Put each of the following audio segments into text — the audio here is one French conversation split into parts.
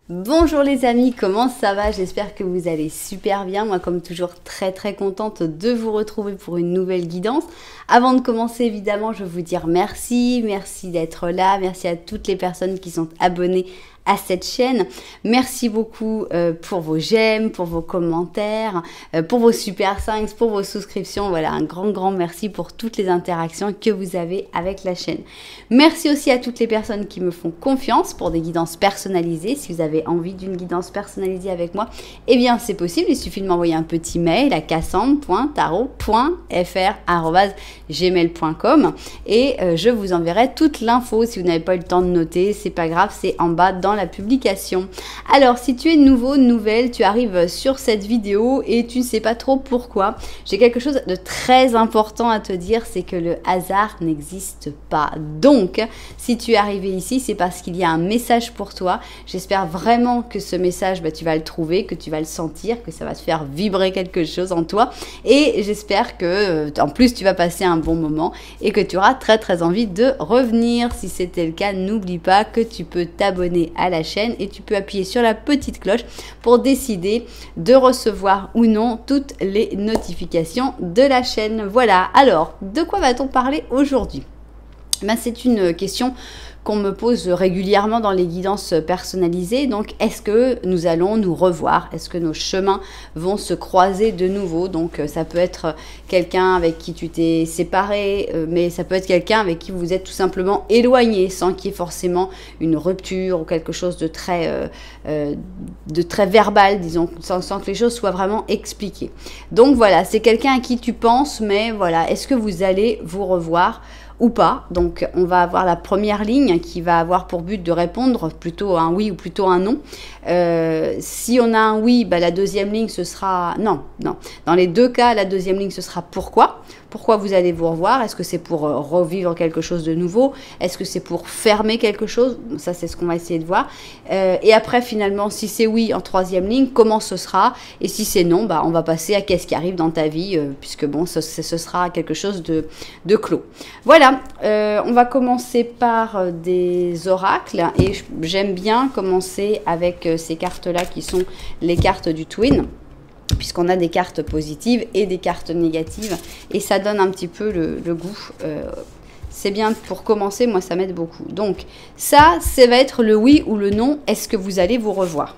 Bonjour les amis, comment ça va? J'espère que vous allez super bien. Moi, comme toujours, très contente de vous retrouver pour une nouvelle guidance. Avant de commencer, évidemment, je veux vous dire merci d'être là, merci à toutes les personnes qui sont abonnées à cette chaîne. Merci beaucoup pour vos j'aime, pour vos commentaires, pour vos super thanks, pour vos souscriptions. Voilà, un grand merci pour toutes les interactions que vous avez avec la chaîne. Merci aussi à toutes les personnes qui me font confiance pour des guidances personnalisées. Si vous avez envie d'une guidance personnalisée avec moi, eh bien c'est possible. Il suffit de m'envoyer un petit mail à cassandre.tarot.fr@gmail.com et je vous enverrai toute l'info. Si vous n'avez pas eu le temps de noter, c'est pas grave, c'est en bas dans la publication. Alors, si tu es nouveau, nouvelle, tu arrives sur cette vidéo et tu ne sais pas trop pourquoi, j'ai quelque chose de très important à te dire, c'est que le hasard n'existe pas. Donc, si tu es arrivé ici, c'est parce qu'il y a un message pour toi. J'espère vraiment que ce message, tu vas le trouver, que tu vas le sentir, que ça va te faire vibrer quelque chose en toi. Et j'espère que, en plus, tu vas passer un bon moment et que tu auras très envie de revenir. Si c'était le cas, n'oublie pas que tu peux t'abonner à la chaîne et tu peux appuyer sur la petite cloche pour décider de recevoir ou non toutes les notifications de la chaîne. Voilà, alors de quoi va-t-on parler aujourd'hui? C'est une question qu'on me pose régulièrement dans les guidances personnalisées. Donc, est-ce que nous allons nous revoir? Est-ce que nos chemins vont se croiser de nouveau? Donc, ça peut être quelqu'un avec qui tu t'es séparé, mais ça peut être quelqu'un avec qui vous êtes tout simplement éloigné, sans qu'il y ait forcément une rupture ou quelque chose de très verbal, disons, sans que les choses soient vraiment expliquées. Donc, voilà, c'est quelqu'un à qui tu penses, mais voilà, est-ce que vous allez vous revoir ou pas? Donc on va avoir la première ligne qui va avoir pour but de répondre plutôt un oui ou plutôt un non. Si on a un oui, la deuxième ligne ce sera non. Dans les deux cas, la deuxième ligne ce sera pourquoi. Pourquoi vous allez vous revoir? Est-ce que c'est pour revivre quelque chose de nouveau? Est-ce que c'est pour fermer quelque chose? Ça, c'est ce qu'on va essayer de voir. Et après, finalement, si c'est oui en troisième ligne, comment ce sera? Et si c'est non, on va passer à qu'est-ce qui arrive dans ta vie, puisque bon, ce sera quelque chose de clos. Voilà, on va commencer par des oracles. Et j'aime bien commencer avec ces cartes-là qui sont les cartes du Twin, puisqu'on a des cartes positives et des cartes négatives, et ça donne un petit peu le goût. C'est bien pour commencer, moi ça m'aide beaucoup. Donc ça va être le oui ou le non, est-ce que vous allez vous revoir?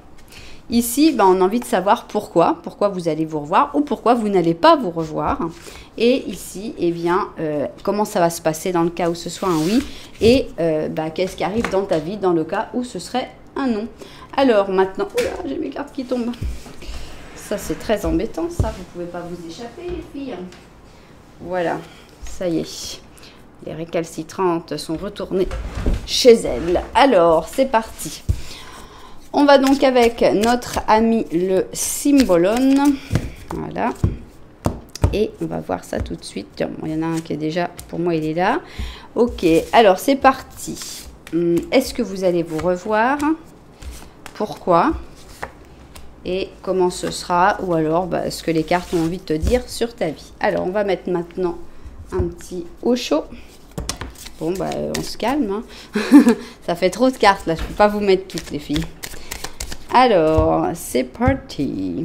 Ici, on a envie de savoir pourquoi vous allez vous revoir ou pourquoi vous n'allez pas vous revoir. Et ici, eh bien, comment ça va se passer dans le cas où ce soit un oui, et qu'est-ce qui arrive dans ta vie dans le cas où ce serait un non. Alors maintenant, oula, j'ai mes cartes qui tombent. Ça, c'est très embêtant, ça. Vous ne pouvez pas vous échapper, les filles. Voilà, ça y est. Les récalcitrantes sont retournées chez elles. Alors, c'est parti. On va donc avec notre ami le Symbolone. Voilà. Et on va voir ça tout de suite. Bon, il y en a un qui est déjà, pour moi, il est là. Ok, alors c'est parti. Est-ce que vous allez vous revoir? Pourquoi? Et comment ce sera, ou alors ce que les cartes ont envie de te dire sur ta vie. Alors, on va mettre maintenant un petit au chaud. Bon, on se calme. Hein. Ça fait trop de cartes, là. Je ne peux pas vous mettre toutes, les filles. Alors, c'est parti.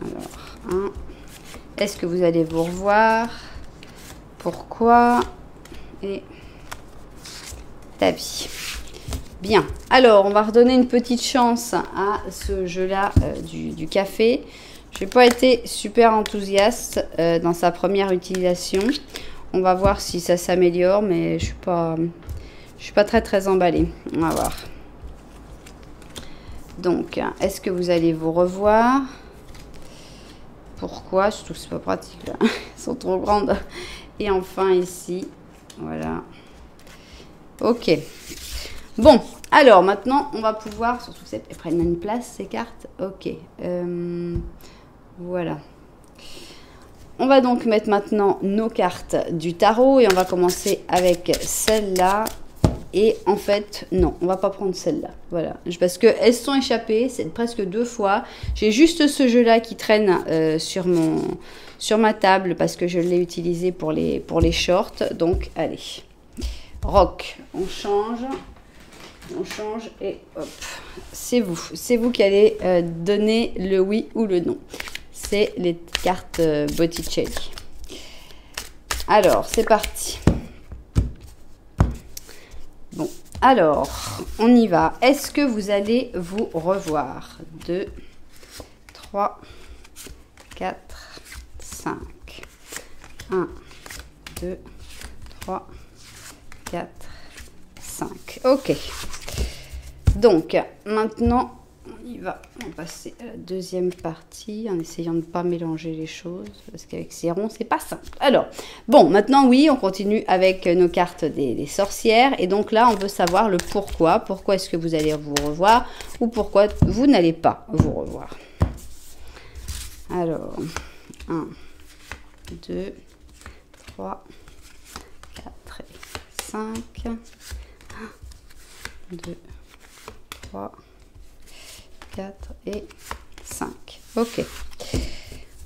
Alors, est-ce que vous allez vous revoir? Pourquoi? Et ta vie. Bien, alors on va redonner une petite chance à ce jeu-là du café. Je n'ai pas été super enthousiaste dans sa première utilisation. On va voir si ça s'améliore, mais je suis pas très emballée. On va voir. Donc, est-ce que vous allez vous revoir? Pourquoi? Surtout que c'est pas pratique là. Elles sont trop grandes. Et enfin ici, voilà. Ok. Bon, alors maintenant, on va pouvoir, surtout qu'elles prennent une place, ces cartes. Ok, voilà. On va donc mettre maintenant nos cartes du tarot et on va commencer avec celle-là. Et en fait, non, on va pas prendre celle-là. Voilà, parce qu'elles sont échappées, c'est presque 2 fois. J'ai juste ce jeu-là qui traîne sur ma table parce que je l'ai utilisé pour les shorts. Donc, allez. Rock, on change. On change et hop, c'est vous qui allez donner le oui ou le non. C'est les cartes Botticelli. Alors, c'est parti. Bon, alors, on y va. Est-ce que vous allez vous revoir? 2, 3, 4, 5. 1, 2, 3, 4, 5. Ok. Donc, maintenant, on y va. On va passer à la deuxième partie en essayant de ne pas mélanger les choses parce qu'avec ces ronds, c'est pas simple. Alors, bon, maintenant, oui, on continue avec nos cartes des sorcières. Et donc là, on veut savoir le pourquoi. Pourquoi est-ce que vous allez vous revoir ou pourquoi vous n'allez pas vous revoir. Alors, 1, 2, 3, 4 et 5. 1, 2, 3, 4 et 5. Ok.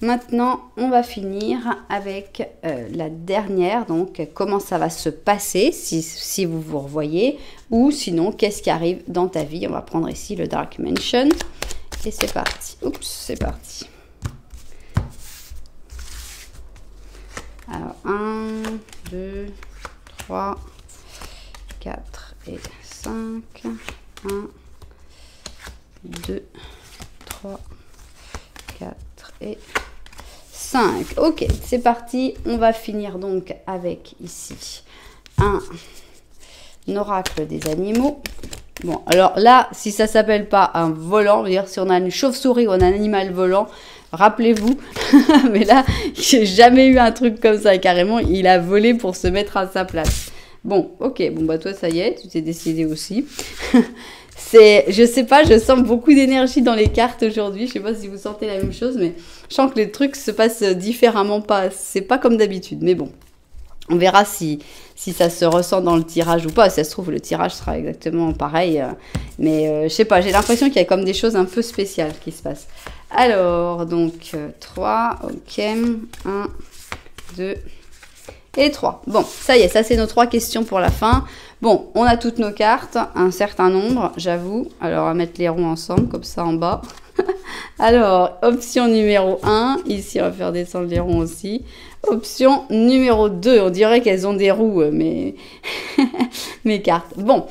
Maintenant, on va finir avec la dernière. Donc, comment ça va se passer si vous vous revoyez ou sinon, qu'est-ce qui arrive dans ta vie. On va prendre ici le Dark Mansion. Et c'est parti. Oups, c'est parti. Alors, 1, 2, 3, 4 et 5. 1, 2, 3, 4 et 5. Ok, c'est parti. On va finir donc avec ici un oracle des animaux. Bon, alors là, si ça s'appelle pas un volant, on va dire si on a une chauve-souris ou un animal volant, rappelez-vous. Mais là, j'ai jamais eu un truc comme ça. Carrément, il a volé pour se mettre à sa place. Bon, ok. Bon, bah toi, ça y est, tu t'es décidé aussi. Je sais pas, je sens beaucoup d'énergie dans les cartes aujourd'hui. Je sais pas si vous sentez la même chose, mais je sens que les trucs se passent différemment. C'est pas comme d'habitude. Mais bon, on verra si ça se ressent dans le tirage ou pas. Si ça se trouve, le tirage sera exactement pareil. Mais je sais pas, j'ai l'impression qu'il y a comme des choses un peu spéciales qui se passent. Alors, donc 3, ok. 1, 2 et 3. Bon, ça y est, ça c'est nos 3 questions pour la fin. Bon, on a toutes nos cartes, un certain nombre, j'avoue. Alors, on va mettre les ronds ensemble, comme ça en bas. Alors, option numéro 1. Ici, on va faire descendre les ronds aussi. Option numéro 2. On dirait qu'elles ont des roues, mais mes cartes. Bon.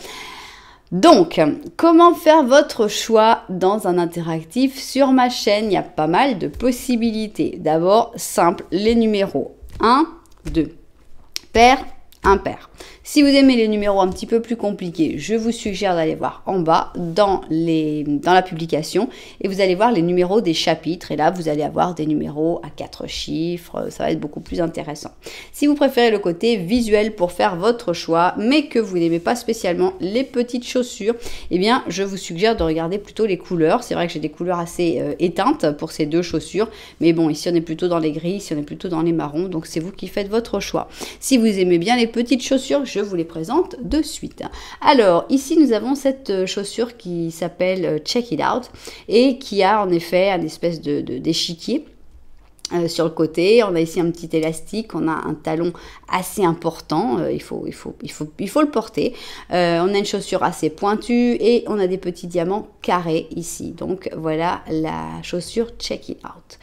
Donc, comment faire votre choix dans un interactif sur ma chaîne? Il y a pas mal de possibilités. D'abord, simple, les numéros 1, 2. Pair, impair. Si vous aimez les numéros un petit peu plus compliqués, je vous suggère d'aller voir en bas dans la publication et vous allez voir les numéros des chapitres et là vous allez avoir des numéros à 4 chiffres, ça va être beaucoup plus intéressant. Si vous préférez le côté visuel pour faire votre choix mais que vous n'aimez pas spécialement les petites chaussures, eh bien je vous suggère de regarder plutôt les couleurs. C'est vrai que j'ai des couleurs assez éteintes pour ces deux chaussures, mais bon ici on est plutôt dans les gris, ici on est plutôt dans les marrons, donc c'est vous qui faites votre choix. Si vous aimez bien les petites chaussures, je vous les présente de suite. Alors ici nous avons cette chaussure qui s'appelle Check It Out et qui a en effet un espèce d'échiquier sur le côté. On a ici un petit élastique, on a un talon assez important, il faut le porter. On a une chaussure assez pointue et on a des petits diamants carrés ici. Donc voilà la chaussure Check It Out.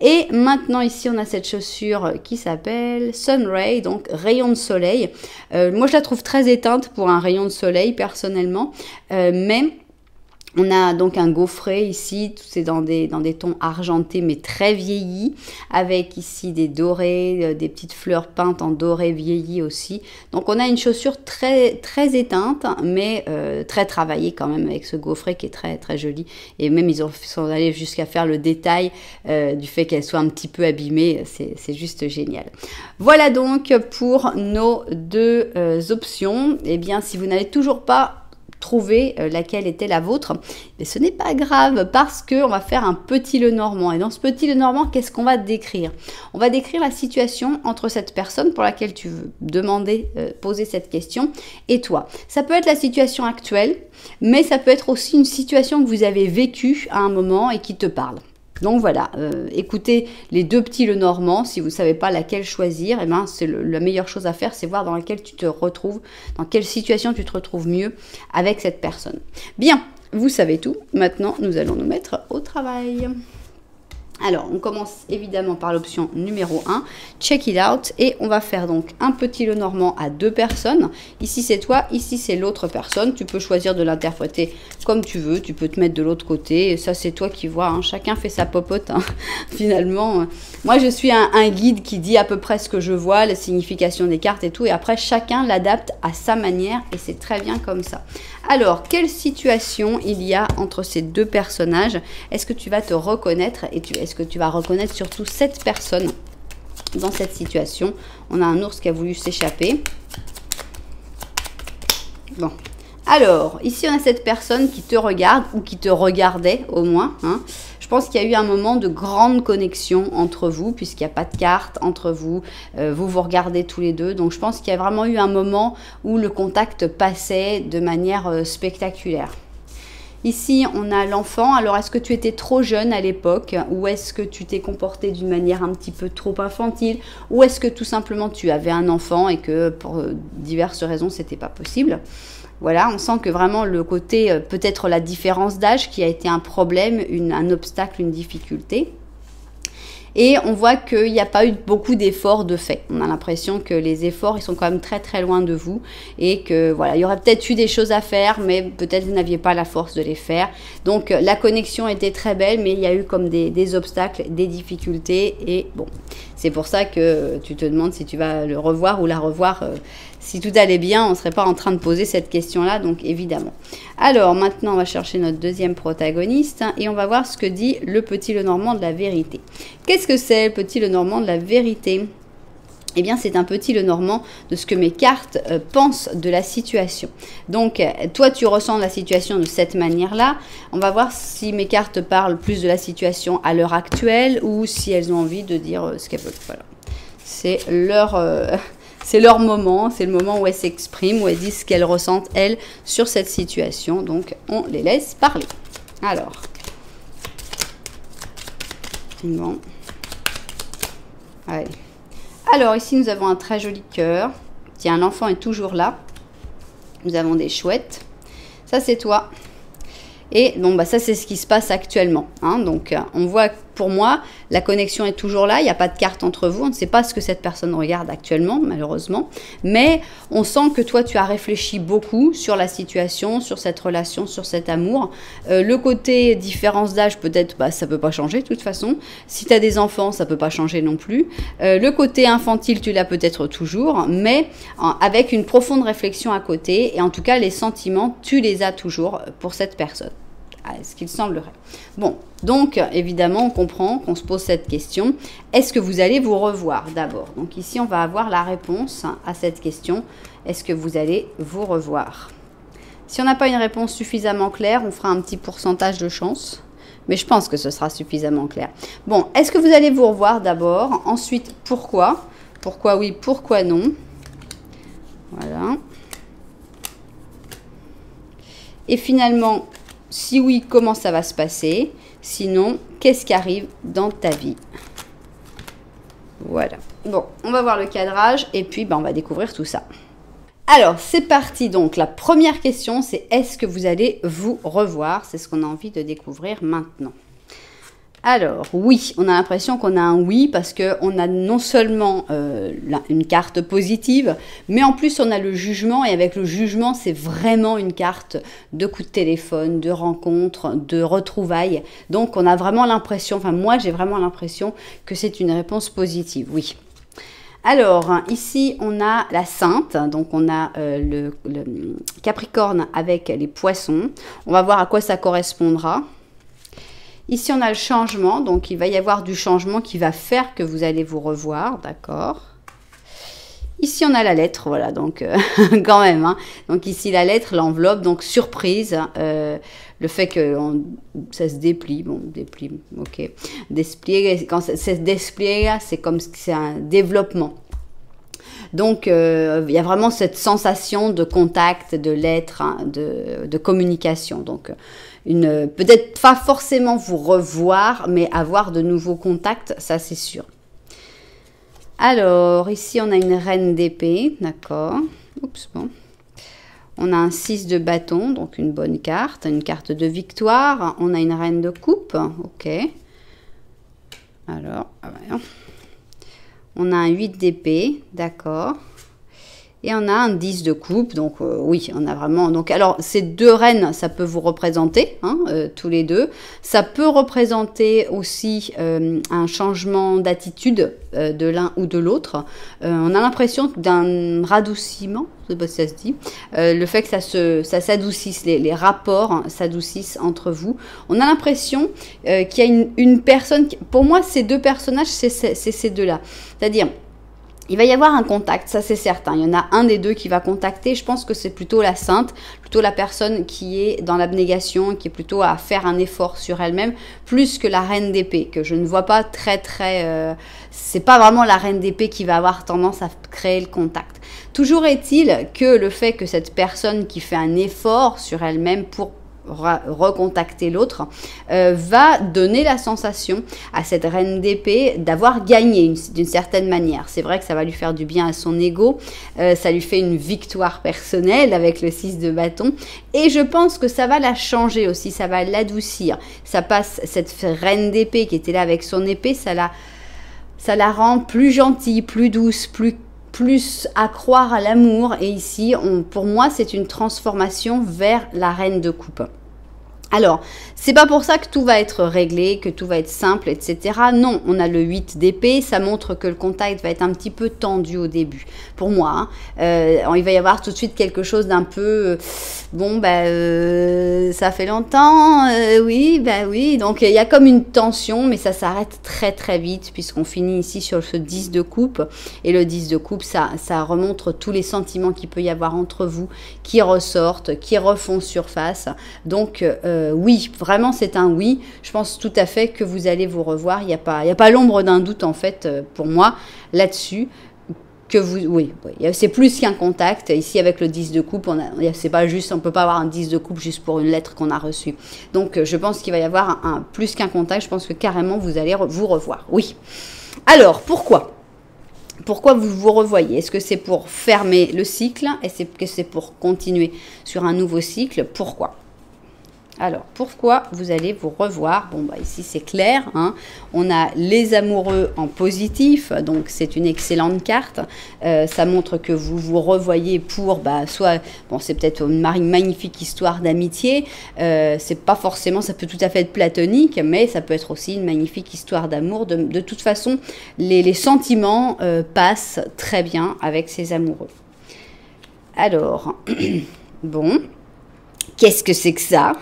Et maintenant ici on a cette chaussure qui s'appelle Sun Ray, donc rayon de soleil. Moi je la trouve très éteinte pour un rayon de soleil personnellement, mais on a donc un gaufret ici, c'est dans des tons argentés mais très vieillis, avec ici des dorés, des petites fleurs peintes en doré vieilli aussi. Donc on a une chaussure très très éteinte mais très travaillée quand même avec ce gaufret qui est très très joli. Et même ils sont allés jusqu'à faire le détail du fait qu'elle soit un petit peu abîmée, c'est juste génial. Voilà donc pour nos deux options. Et bien si vous n'avez toujours pas trouver laquelle était la vôtre, mais ce n'est pas grave parce que on va faire un petit Lenormand. Et dans ce petit Lenormand, qu'est-ce qu'on va décrire? On va décrire la situation entre cette personne pour laquelle tu veux demander, poser cette question et toi. Ça peut être la situation actuelle, mais ça peut être aussi une situation que vous avez vécue à un moment et qui te parle. Donc voilà, écoutez les deux petits Lenormand, si vous ne savez pas laquelle choisir, eh ben, c'est la meilleure chose à faire, c'est voir dans laquelle tu te retrouves, dans quelle situation tu te retrouves mieux avec cette personne. Bien, vous savez tout, maintenant nous allons nous mettre au travail. Alors, on commence évidemment par l'option numéro 1, check it out, et on va faire donc un petit Lenormand à deux personnes. Ici c'est toi, ici c'est l'autre personne. Tu peux choisir de l'interpréter comme tu veux, tu peux te mettre de l'autre côté, et ça c'est toi qui vois, hein. Chacun fait sa popote, hein. Finalement. Moi je suis un guide qui dit à peu près ce que je vois, la signification des cartes et tout, et après chacun l'adapte à sa manière, et c'est très bien comme ça. Alors, quelle situation il y a entre ces deux personnages? Est-ce que tu vas te reconnaître et est-ce que tu vas reconnaître surtout cette personne dans cette situation? On a un ours qui a voulu s'échapper. Bon. Alors, ici on a cette personne qui te regarde ou qui te regardait au moins, hein. Je pense qu'il y a eu un moment de grande connexion entre vous, puisqu'il n'y a pas de carte entre vous, vous regardez tous les deux. Donc je pense qu'il y a vraiment eu un moment où le contact passait de manière spectaculaire. Ici, on a l'enfant. Alors, est-ce que tu étais trop jeune à l'époque, ou est-ce que tu t'es comporté d'une manière un petit peu trop infantile, ou est-ce que tout simplement tu avais un enfant et que pour diverses raisons, c'était pas possible? Voilà, on sent que vraiment le côté, peut-être la différence d'âge qui a été un problème, un obstacle, une difficulté. Et on voit qu'il n'y a pas eu beaucoup d'efforts de fait. On a l'impression que les efforts, ils sont quand même très très loin de vous. Et que voilà, il y aurait peut-être eu des choses à faire, mais peut-être vous n'aviez pas la force de les faire. Donc la connexion était très belle, mais il y a eu comme des obstacles, des difficultés. Et bon, c'est pour ça que tu te demandes si tu vas le revoir ou la revoir. Si tout allait bien, on ne serait pas en train de poser cette question-là, donc évidemment. Alors, maintenant, on va chercher notre deuxième protagoniste, hein, et on va voir ce que dit le petit Lenormand de la vérité. Qu'est-ce que c'est, le petit Lenormand de la vérité? Eh bien, c'est un petit Lenormand de ce que mes cartes pensent de la situation. Donc, toi, tu ressens la situation de cette manière-là. On va voir si mes cartes parlent plus de la situation à l'heure actuelle ou si elles ont envie de dire ce qu'elles veulent. Voilà. C'est leur... c'est leur moment, c'est le moment où elles s'expriment, où elles disent ce qu'elles ressentent, elles, sur cette situation. Donc, on les laisse parler. Alors. Bon. Allez. Alors, ici, nous avons un très joli cœur. Tiens, l'enfant est toujours là. Nous avons des chouettes. Ça, c'est toi. Et bon, bah, ça, c'est ce qui se passe actuellement, hein. Donc, on voit, pour moi, la connexion est toujours là. Il n'y a pas de carte entre vous. On ne sait pas ce que cette personne regarde actuellement, malheureusement. Mais on sent que toi, tu as réfléchi beaucoup sur la situation, sur cette relation, sur cet amour. Le côté différence d'âge, peut-être, bah, ça ne peut pas changer de toute façon. Si tu as des enfants, ça ne peut pas changer non plus. Le côté infantile, tu l'as peut-être toujours, mais avec une profonde réflexion à côté. Et en tout cas, les sentiments, tu les as toujours pour cette personne. À ce qu'il semblerait. Bon, donc évidemment, on comprend qu'on se pose cette question. Est-ce que vous allez vous revoir d'abord? Donc ici, on va avoir la réponse à cette question. Est-ce que vous allez vous revoir? Si on n'a pas une réponse suffisamment claire, on fera un petit pourcentage de chance. Mais je pense que ce sera suffisamment clair. Bon, est-ce que vous allez vous revoir d'abord? Ensuite, pourquoi? Pourquoi oui, pourquoi non? Voilà. Et finalement... si oui, comment ça va se passer? Sinon, qu'est-ce qui arrive dans ta vie? Voilà. Bon, on va voir le cadrage et puis on va découvrir tout ça. Alors, c'est parti. Donc, la première question, c'est est-ce que vous allez vous revoir? C'est ce qu'on a envie de découvrir maintenant. Alors, oui, on a l'impression qu'on a un oui parce qu'on a non seulement une carte positive, mais en plus on a le jugement, et avec le jugement, c'est vraiment une carte de coup de téléphone, de rencontre, de retrouvailles. Donc, on a vraiment l'impression, enfin moi j'ai vraiment l'impression que c'est une réponse positive, oui. Alors, ici, on a la Sainte, donc on a le Capricorne avec les Poissons. On va voir à quoi ça correspondra. Ici, on a le changement, donc il va y avoir du changement qui va faire que vous allez vous revoir, d'accord. Ici, on a la lettre, voilà, donc quand même, hein. Donc ici, la lettre, l'enveloppe, donc surprise, le fait que ça se déplie, bon, déplie, ok. Despliegue, quand ça se déplie, c'est comme c'est un développement. Donc, il y a vraiment cette sensation de contact, de l'être, hein, de communication. Donc, peut-être pas forcément vous revoir, mais avoir de nouveaux contacts, ça c'est sûr. Alors, ici, on a une reine d'épée, d'accord. Oups, bon. On a un 6 de bâton, donc une bonne carte, une carte de victoire. On a une reine de coupe, ok. Alors, on a un 8 d'épée, d'accord. Et on a un 10 de coupe, donc oui, on a vraiment... Donc, alors, ces deux reines, ça peut vous représenter, hein, tous les deux. Ça peut représenter aussi un changement d'attitude de l'un ou de l'autre. On a l'impression d'un radoucissement, je sais pas si ça se dit, le fait que ça s'adoucisse, les rapports s'adoucissent entre vous. On a l'impression qu'il y a une personne... Pour moi, ces deux personnages, c'est ces deux-là. C'est-à-dire... Il va y avoir un contact, ça c'est certain. Il y en a un des deux qui va contacter. Je pense que c'est plutôt la sainte, plutôt la personne qui est dans l'abnégation, qui est plutôt à faire un effort sur elle-même, plus que la reine d'épée, que je ne vois pas c'est pas vraiment la reine d'épée qui va avoir tendance à créer le contact. Toujours est-il que le fait que cette personne qui fait un effort sur elle-même pour recontacter l'autre, va donner la sensation à cette reine d'épée d'avoir gagné d'une certaine manière. C'est vrai que ça va lui faire du bien à son ego, ça lui fait une victoire personnelle avec le 6 de bâton, et je pense que ça va la changer aussi, ça va l'adoucir. Ça passe, cette reine d'épée qui était là avec son épée, ça la rend plus gentille, plus douce, plus à croire à l'amour. Et ici, pour moi, c'est une transformation vers la reine de coupe. Alors, c'est pas pour ça que tout va être réglé, que tout va être simple, etc. Non, on a le 8 d'épée, ça montre que le contact va être un petit peu tendu au début. Pour moi, hein. Il va y avoir tout de suite quelque chose d'un peu... ça fait longtemps, oui. Donc, il y a comme une tension, mais ça s'arrête très très vite, puisqu'on finit ici sur ce 10 de coupe. Et le 10 de coupe, ça remontre tous les sentiments qu'il peut y avoir entre vous, qui ressortent, qui refont surface. Donc, oui, vraiment c'est un oui. Je pense tout à fait que vous allez vous revoir. Il n'y a pas l'ombre d'un doute en fait pour moi là-dessus. Oui, c'est plus qu'un contact. Ici avec le 10 de coupe, c'est pas juste, on peut pas avoir un 10 de coupe juste pour une lettre qu'on a reçue. Donc je pense qu'il va y avoir plus qu'un contact. Je pense que carrément vous allez vous revoir. Oui. Alors pourquoi vous vous revoyez? Est-ce que c'est pour fermer le cycle? Est-ce que c'est pour continuer sur un nouveau cycle? Pourquoi? Alors, pourquoi vous allez vous revoir? Bon, ici, c'est clair. Hein. On a les amoureux en positif. Donc, c'est une excellente carte. Ça montre que vous vous revoyez pour, c'est peut-être une magnifique histoire d'amitié. C'est pas forcément, ça peut tout à fait être platonique, mais ça peut être aussi une magnifique histoire d'amour. De toute façon, les sentiments passent très bien avec ces amoureux. Alors, bon... Qu'est-ce que c'est que ça?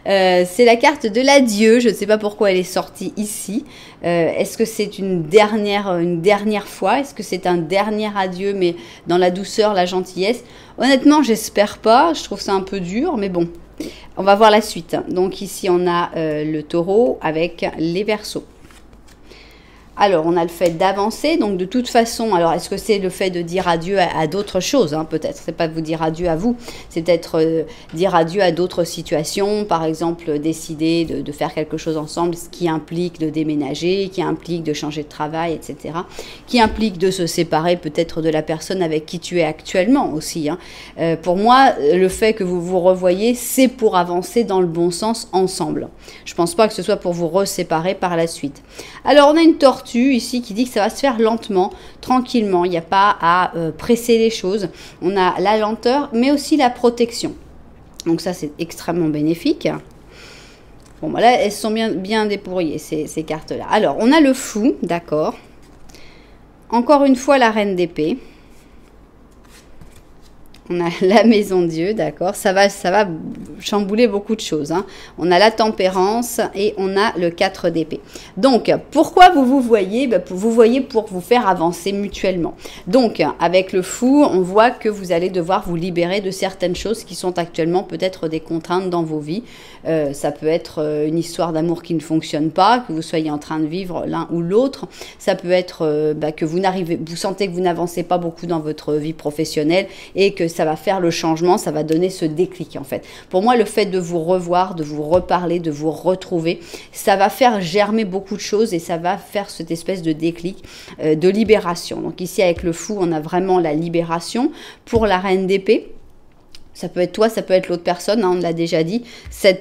C'est la carte de l'adieu. Je ne sais pas pourquoi elle est sortie ici. Est-ce que c'est une dernière fois? Est-ce que c'est un dernier adieu, mais dans la douceur, la gentillesse? Honnêtement, j'espère pas. Je trouve ça un peu dur, mais bon. On va voir la suite. Donc ici, on a le taureau avec les Verseaux. Alors, on a le fait d'avancer, donc de toute façon, alors est-ce que c'est le fait de dire adieu à d'autres choses, hein, peut-être, c'est pas de vous dire adieu à vous, c'est peut-être dire adieu à d'autres situations, par exemple décider de faire quelque chose ensemble, ce qui implique de déménager, qui implique de changer de travail, etc., qui implique de se séparer peut-être de la personne avec qui tu es actuellement aussi. Hein. Pour moi, le fait que vous vous revoyez, c'est pour avancer dans le bon sens ensemble. Je pense pas que ce soit pour vous reséparer par la suite. Alors, on a une tortue ici qui dit que ça va se faire lentement, tranquillement. Il n'y a pas à presser les choses. On a la lenteur, mais aussi la protection. Donc ça, c'est extrêmement bénéfique. Bon, là, elles sont bien dépouillées, ces cartes-là. Alors, on a le fou, d'accord. Encore une fois, la reine d'épée. On a la maison de Dieu, d'accord. Ça va chambouler beaucoup de choses. Hein. On a la tempérance et on a le 4 d'épée. Donc, pourquoi vous voyez? Vous voyez pour vous faire avancer mutuellement. Donc, avec le fou, on voit que vous allez devoir vous libérer de certaines choses qui sont actuellement peut-être des contraintes dans vos vies. Ça peut être une histoire d'amour qui ne fonctionne pas, que vous soyez en train de vivre l'un ou l'autre. Ça peut être que vous sentez que vous n'avancez pas beaucoup dans votre vie professionnelle et que ça va faire le changement, ça va donner ce déclic en fait. Pour moi, le fait de vous revoir, de vous reparler, de vous retrouver, ça va faire germer beaucoup de choses et ça va faire cette espèce de déclic, de libération. Donc ici, avec le fou, on a vraiment la libération. Pour la reine d'épée, ça peut être toi, ça peut être l'autre personne, hein, on l'a déjà dit.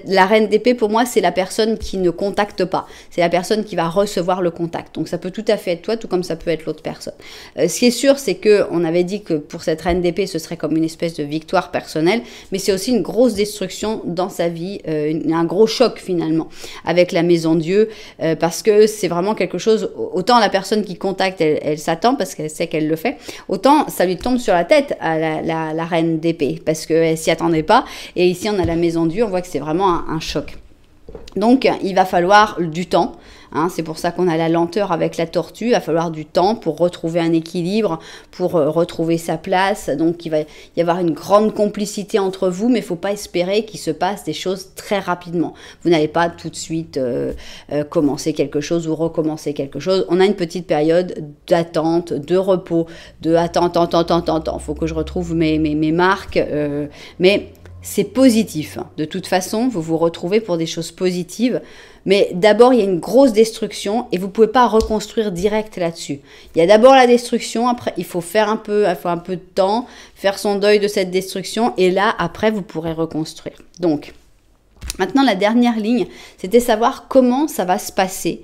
La reine d'épée, pour moi, c'est la personne qui ne contacte pas. C'est la personne qui va recevoir le contact. Donc, ça peut tout à fait être toi, tout comme ça peut être l'autre personne. Ce qui est sûr, c'est qu'on avait dit que pour cette reine d'épée, ce serait comme une espèce de victoire personnelle, mais c'est aussi une grosse destruction dans sa vie, un gros choc finalement, avec la maison Dieu, parce que c'est vraiment quelque chose, autant la personne qui contacte, elle s'attend parce qu'elle sait qu'elle le fait, autant ça lui tombe sur la tête à la reine d'épée, parce que elle s'y attendait pas. Et ici, on a la maison Dieu, on voit que c'est vraiment un choc. Donc, il va falloir du temps. Hein, c'est pour ça qu'on a la lenteur avec la tortue. Il va falloir du temps pour retrouver un équilibre, pour retrouver sa place. Donc, il va y avoir une grande complicité entre vous, mais il ne faut pas espérer qu'il se passe des choses très rapidement. Vous n'allez pas tout de suite commencer quelque chose ou recommencer quelque chose. On a une petite période d'attente, de repos, de attends. Il faut que je retrouve mes marques. Mais c'est positif. De toute façon, vous vous retrouvez pour des choses positives. Mais d'abord, il y a une grosse destruction et vous ne pouvez pas reconstruire direct là-dessus. Il y a d'abord la destruction, après, il faut faire un peu de temps, faire son deuil de cette destruction et là, après, vous pourrez reconstruire. Donc, maintenant, la dernière ligne, c'était savoir comment ça va se passer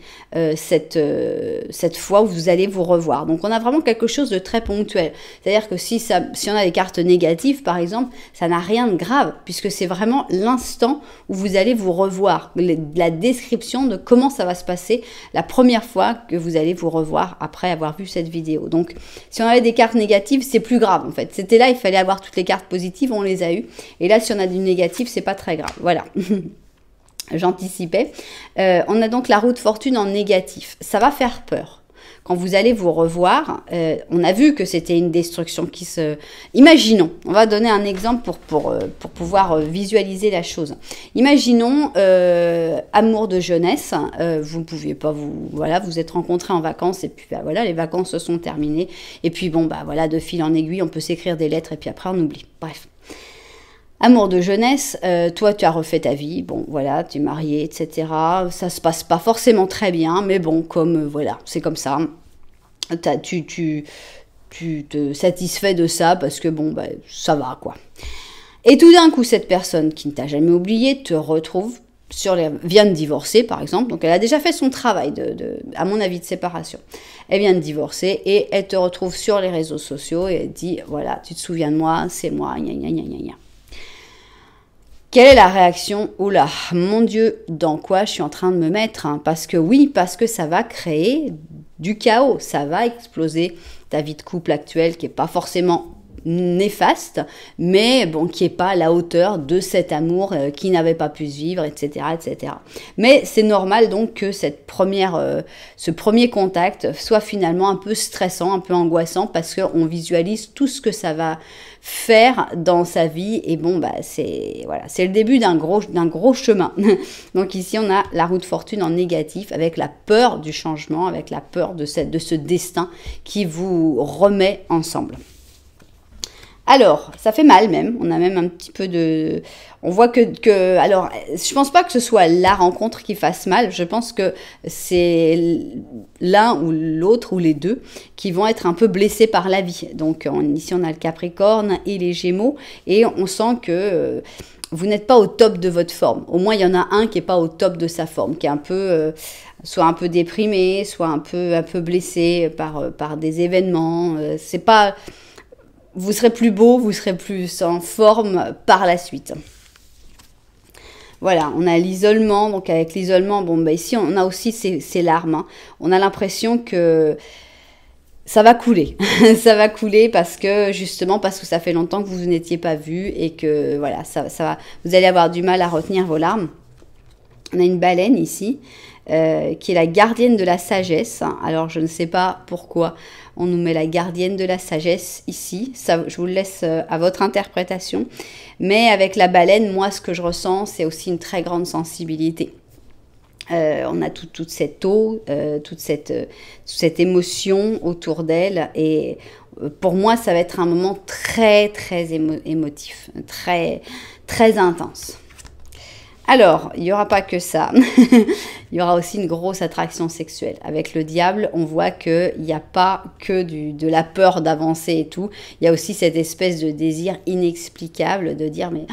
cette fois où vous allez vous revoir. Donc, on a vraiment quelque chose de très ponctuel. C'est-à-dire que si on a des cartes négatives, par exemple, ça n'a rien de grave, puisque c'est vraiment l'instant où vous allez vous revoir. La description de comment ça va se passer la première fois que vous allez vous revoir après avoir vu cette vidéo. Donc, si on avait des cartes négatives, c'est plus grave, en fait. C'était là, il fallait avoir toutes les cartes positives, on les a eues. Et là, si on a du négatif, c'est pas très grave. Voilà. J'anticipais. On a donc la roue de fortune en négatif. Ça va faire peur. Quand vous allez vous revoir, on a vu que c'était une destruction qui se... Imaginons, on va donner un exemple pour pouvoir visualiser la chose. Imaginons amour de jeunesse, vous ne pouviez pas vous êtes rencontrés en vacances et puis voilà, les vacances se sont terminées. Et puis bon, voilà, de fil en aiguille, on peut s'écrire des lettres et puis après on oublie. Bref. Amour de jeunesse, toi tu as refait ta vie, bon voilà, tu es marié, etc. Ça se passe pas forcément très bien, mais bon, comme voilà, c'est comme ça. Tu te satisfais de ça parce que bon, ça va quoi. Et tout d'un coup, cette personne qui ne t'a jamais oublié te retrouve vient de divorcer par exemple, donc elle a déjà fait son travail à mon avis de séparation. Elle vient de divorcer et elle te retrouve sur les réseaux sociaux et elle dit voilà, tu te souviens de moi, c'est moi, gna gna gna gna gna. Quelle est la réaction? Oula, mon Dieu, dans quoi je suis en train de me mettre hein? Parce que ça va créer du chaos, ça va exploser ta vie de couple actuelle qui n'est pas forcément néfaste, mais bon, qui n'est pas à la hauteur de cet amour qui n'avait pas pu se vivre, etc., etc. Mais c'est normal donc que ce premier contact soit finalement un peu stressant, un peu angoissant, parce qu'on visualise tout ce que ça va faire dans sa vie, et bon, c'est le début d'un gros chemin. Donc ici, on a la roue de fortune en négatif, avec la peur du changement, avec la peur de ce destin qui vous remet ensemble. Alors, ça fait mal même, on a même un petit peu de... On voit alors, je pense pas que ce soit la rencontre qui fasse mal, je pense que c'est l'un ou l'autre ou les deux qui vont être un peu blessés par la vie. Donc ici, on a le Capricorne et les Gémeaux, et on sent que... vous n'êtes pas au top de votre forme. Au moins, il y en a un qui n'est pas au top de sa forme, qui est un peu, soit un peu déprimé, soit un peu blessé par des événements. C'est pas... Vous serez plus beau, vous serez plus en forme par la suite. Voilà, on a l'isolement. Donc avec l'isolement, ici on a aussi ces larmes. Hein. On a l'impression que ça va couler. Ça va couler parce que, justement, parce que ça fait longtemps que vous n'étiez pas vu et que, voilà, ça va, vous allez avoir du mal à retenir vos larmes. On a une baleine ici, qui est la gardienne de la sagesse. Alors, je ne sais pas pourquoi on nous met la gardienne de la sagesse ici. Ça, je vous le laisse à votre interprétation. Mais avec la baleine, moi, ce que je ressens, c'est aussi une très grande sensibilité. On a toute cette eau, toute cette émotion autour d'elle. Et pour moi, ça va être un moment très, très émotif, très, très intense. Alors, il n'y aura pas que ça. Il y aura aussi une grosse attraction sexuelle. Avec le diable, on voit qu'il n'y a pas que de la peur d'avancer et tout. Il y a aussi cette espèce de désir inexplicable de dire « mais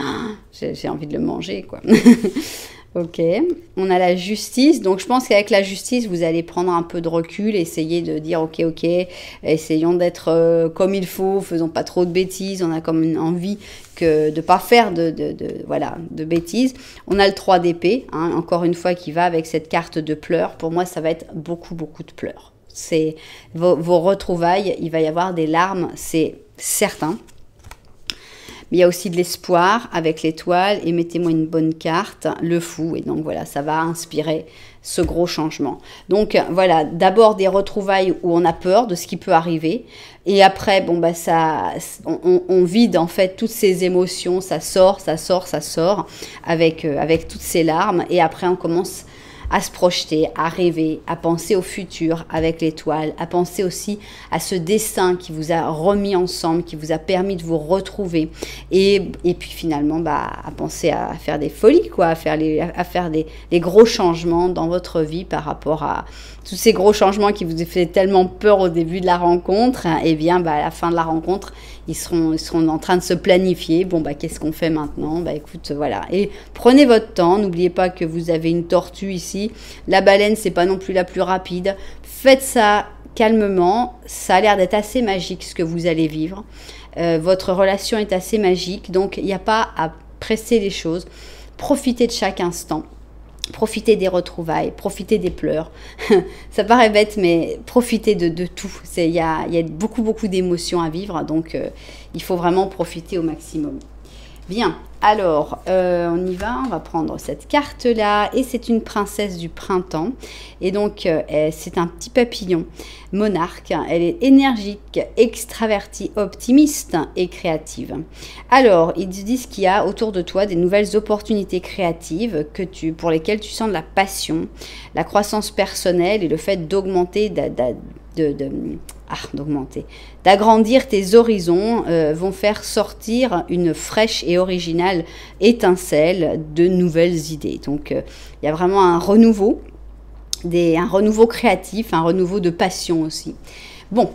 j'ai envie de le manger, quoi ». Ok, on a la justice, donc je pense qu'avec la justice, vous allez prendre un peu de recul, essayer de dire ok, essayons d'être comme il faut, faisons pas trop de bêtises, on a comme une envie de ne pas faire de bêtises. On a le 3 d'épée, hein, encore une fois, qui va avec cette carte de pleurs. Pour moi, ça va être beaucoup de pleurs. C'est vos retrouvailles, il va y avoir des larmes, c'est certain. Mais il y a aussi de l'espoir avec l'étoile et mettez-moi une bonne carte, le fou. Et donc voilà, ça va inspirer ce gros changement. Donc voilà, d'abord des retrouvailles où on a peur de ce qui peut arriver. Et après, bon bah on vide en fait toutes ces émotions, ça sort avec toutes ces larmes. Et après, on commence à se projeter, à rêver, à penser au futur avec l'étoile, à penser aussi à ce destin qui vous a remis ensemble, qui vous a permis de vous retrouver et puis finalement à penser à faire des folies, quoi, à faire des gros changements dans votre vie par rapport à tous ces gros changements qui vous ont fait tellement peur au début de la rencontre. Et bien à la fin de la rencontre, ils seront en train de se planifier. Bon, qu'est-ce qu'on fait maintenant? Écoute, voilà. Et prenez votre temps. N'oubliez pas que vous avez une tortue ici. La baleine, c'est pas non plus la plus rapide. Faites ça calmement. Ça a l'air d'être assez magique ce que vous allez vivre. Votre relation est assez magique. Donc, il n'y a pas à presser les choses. Profitez de chaque instant. Profitez des retrouvailles, profitez des pleurs. Ça paraît bête, mais profitez de tout. Il y a beaucoup d'émotions à vivre, donc il faut vraiment profiter au maximum. Bien, alors, on y va, on va prendre cette carte-là, et c'est une princesse du printemps, et donc c'est un petit papillon monarque, elle est énergique, extravertie, optimiste et créative. Alors, ils disent qu'il y a autour de toi des nouvelles opportunités créatives pour lesquelles tu sens de la passion, la croissance personnelle et le fait d'augmenter, d'agrandir tes horizons vont faire sortir une fraîche et originale étincelle de nouvelles idées. Donc, il y a vraiment un renouveau créatif, un renouveau de passion aussi. Bon,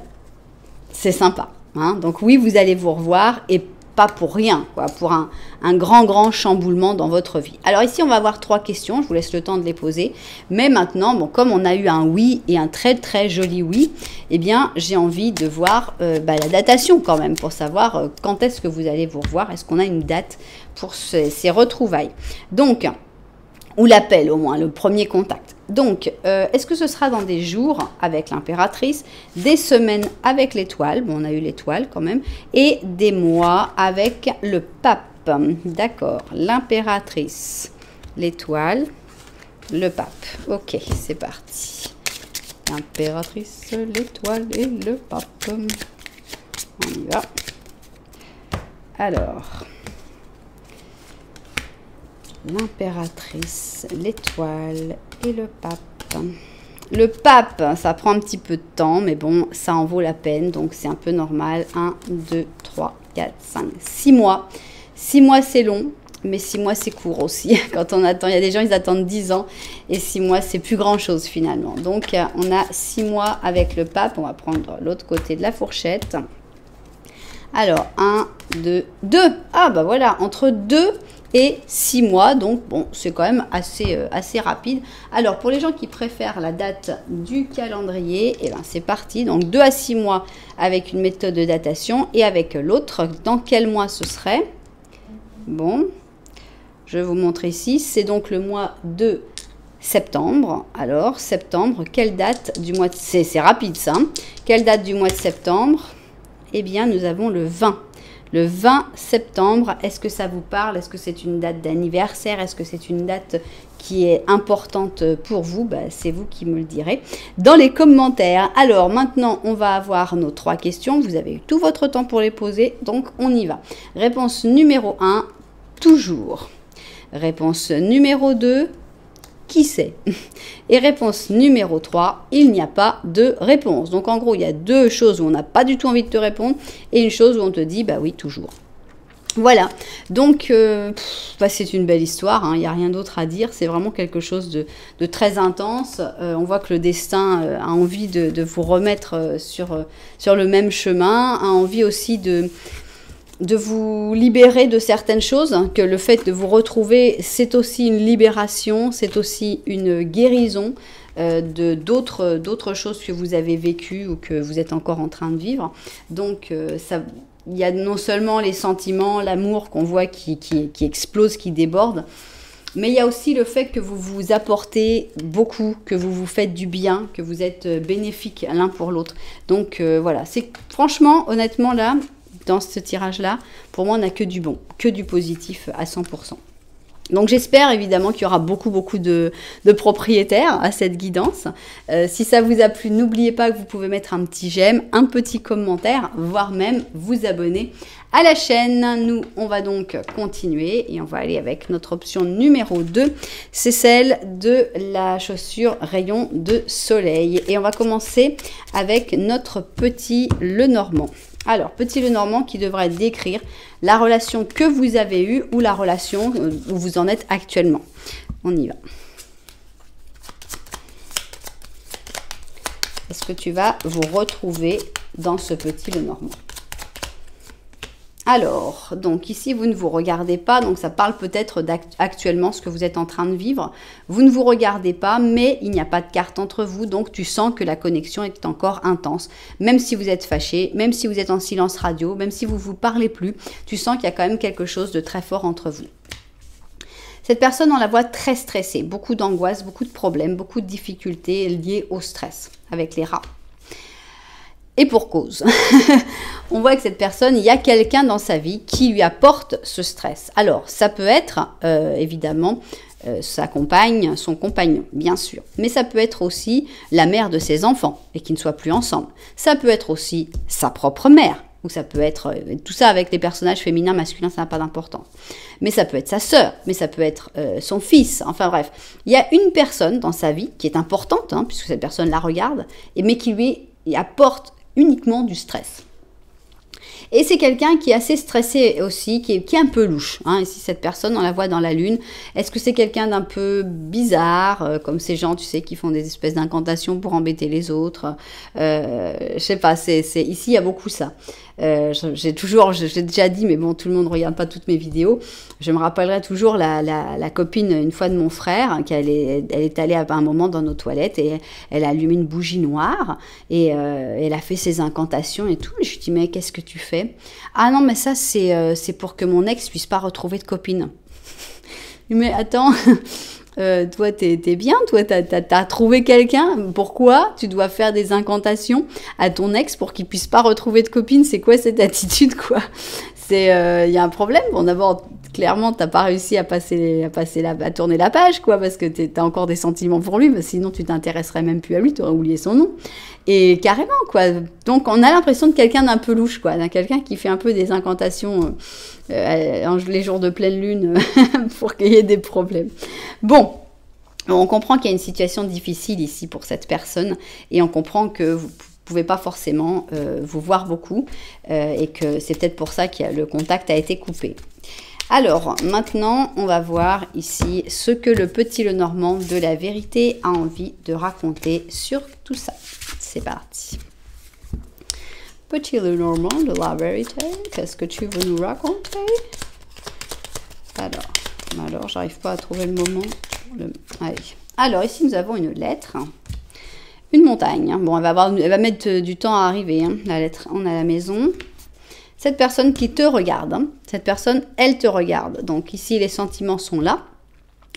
c'est sympa, hein. Donc oui, vous allez vous revoir et pas pour rien, quoi, pour un grand chamboulement dans votre vie. Alors ici, on va avoir 3 questions, je vous laisse le temps de les poser. Mais maintenant, bon, comme on a eu un oui et un très joli oui, eh bien, j'ai envie de voir la datation quand même, pour savoir quand est-ce que vous allez vous revoir. Est-ce qu'on a une date pour ces retrouvailles? Donc, ou l'appel au moins, le premier contact. Donc, est-ce que ce sera dans des jours avec l'impératrice, des semaines avec l'étoile, bon on a eu l'étoile quand même, et des mois avec le pape? D'accord, l'impératrice, l'étoile, le pape. Ok, c'est parti. L'impératrice, l'étoile et le pape. On y va. Alors... l'impératrice, l'étoile et le pape. Le pape, ça prend un petit peu de temps, mais bon, ça en vaut la peine, donc c'est un peu normal. 1, 2, 3, 4, 5, 6 mois. 6 mois, c'est long, mais 6 mois, c'est court aussi. Quand on attend, il y a des gens, ils attendent 10 ans, et 6 mois, c'est plus grand-chose finalement. Donc, on a 6 mois avec le pape. On va prendre l'autre côté de la fourchette. Alors, 1, 2, 2. Ah, bah voilà, entre 2 et 6 mois, donc bon, c'est quand même assez rapide. Alors, pour les gens qui préfèrent la date du calendrier, eh ben, c'est parti. Donc, 2 à 6 mois avec une méthode de datation et avec l'autre, dans quel mois ce serait? Bon, je vais vous montrer ici. C'est donc le mois de septembre. Alors, septembre, quelle date du mois de... C'est rapide ça. Hein. Quelle date du mois de septembre? Eh bien, nous avons le 20. Le 20 septembre, est-ce que ça vous parle? Est-ce que c'est une date d'anniversaire? Est-ce que c'est une date qui est importante pour vous? C'est vous qui me le direz dans les commentaires. Alors maintenant, on va avoir nos 3 questions. Vous avez eu tout votre temps pour les poser, donc on y va. Réponse numéro 1, toujours. Réponse numéro 2, qui sait? Et réponse numéro 3, il n'y a pas de réponse. Donc en gros, il y a 2 choses où on n'a pas du tout envie de te répondre et une chose où on te dit, bah oui, toujours. Voilà, donc c'est une belle histoire, hein, il n'y a rien d'autre à dire, c'est vraiment quelque chose de très intense. On voit que le destin a envie de vous remettre sur le même chemin, a envie aussi de vous libérer de certaines choses, hein, que le fait de vous retrouver, c'est aussi une libération, c'est aussi une guérison d'autres choses que vous avez vécues ou que vous êtes encore en train de vivre. Donc, il y a non seulement les sentiments, l'amour qu'on voit qui explose, qui déborde, mais il y a aussi le fait que vous vous apportez beaucoup, que vous vous faites du bien, que vous êtes bénéfiques l'un pour l'autre. Donc, voilà, c'est franchement, honnêtement, là, dans ce tirage-là, pour moi, on n'a que du bon, que du positif à 100%. Donc j'espère évidemment qu'il y aura beaucoup de propriétaires à cette guidance. Si ça vous a plu, n'oubliez pas que vous pouvez mettre un petit j'aime, un petit commentaire, voire même vous abonner à la chaîne. Nous, on va donc continuer et on va aller avec notre option numéro 2. C'est celle de la chaussure rayon de soleil. Et on va commencer avec notre petit Lenormand. Alors, petit Lenormand qui devrait décrire la relation que vous avez eue ou la relation où vous en êtes actuellement. On y va. Est-ce que tu vas vous retrouver dans ce petit Lenormand? Alors, donc ici, vous ne vous regardez pas, donc ça parle peut-être d'actuellement ce que vous êtes en train de vivre. Vous ne vous regardez pas, mais il n'y a pas de carte entre vous, donc tu sens que la connexion est encore intense. Même si vous êtes fâché, même si vous êtes en silence radio, même si vous ne vous parlez plus, tu sens qu'il y a quand même quelque chose de très fort entre vous. Cette personne, on la voit très stressée, beaucoup d'angoisse, beaucoup de problèmes, beaucoup de difficultés liées au stress avec les rats. Et pour cause. On voit que cette personne, il y a quelqu'un dans sa vie qui lui apporte ce stress. Alors, ça peut être, évidemment, sa compagne, son compagnon, bien sûr. Mais ça peut être aussi la mère de ses enfants et qu'ils ne soient plus ensemble. Ça peut être aussi sa propre mère. Ou ça peut être, tout ça avec les personnages féminins, masculins, ça n'a pas d'importance. Mais ça peut être sa sœur, mais ça peut être son fils. Enfin bref, il y a une personne dans sa vie qui est importante, hein, puisque cette personne la regarde, mais qui lui apporte uniquement du stress. Et c'est quelqu'un qui est assez stressé aussi, qui est un peu louche. Hein. Ici, cette personne, on la voit dans la lune. Est-ce que c'est quelqu'un d'un peu bizarre, comme ces gens, tu sais, qui font des espèces d'incantations pour embêter les autres? Je sais pas, ici, il y a beaucoup ça. J'ai déjà dit, mais bon, tout le monde ne regarde pas toutes mes vidéos. Je me rappellerai toujours la copine, une fois de mon frère, elle est allée à un moment dans nos toilettes et elle a allumé une bougie noire et elle a fait ses incantations et tout. Et je lui dis, mais qu'est-ce que tu fais? Ah non, mais ça, c'est pour que mon ex puisse pas retrouver de copine. Mais attends... toi, t'es bien, toi, t'as trouvé quelqu'un. Pourquoi tu dois faire des incantations à ton ex pour qu'il puisse pas retrouver de copine? C'est quoi cette attitude, quoi? Il y a un problème. Bon, d'abord, clairement, t'as pas réussi à tourner la page, quoi, parce que t'as encore des sentiments pour lui, mais sinon tu t'intéresserais même plus à lui, t'aurais oublié son nom. Et carrément, quoi. Donc, on a l'impression de quelqu'un d'un peu louche, quoi, d'un quelqu'un qui fait un peu des incantations les jours de pleine lune pour qu'il y ait des problèmes. Bon, on comprend qu'il y a une situation difficile ici pour cette personne et on comprend que vous pouvez pas forcément vous voir beaucoup et que c'est peut-être pour ça que le contact a été coupé. Alors, maintenant, on va voir ici ce que le petit Lenormand de la vérité a envie de raconter sur tout ça. C'est parti. Petit Lenormand de la vérité, qu'est-ce que tu veux nous raconter? Alors, j'arrive pas à trouver le moment. Allez. Alors, ici, nous avons une lettre. Une montagne. Bon, elle va mettre du temps à arriver. Hein. La lettre, on a la maison. Cette personne qui te regarde. Hein. Cette personne, elle te regarde. Donc, ici, les sentiments sont là.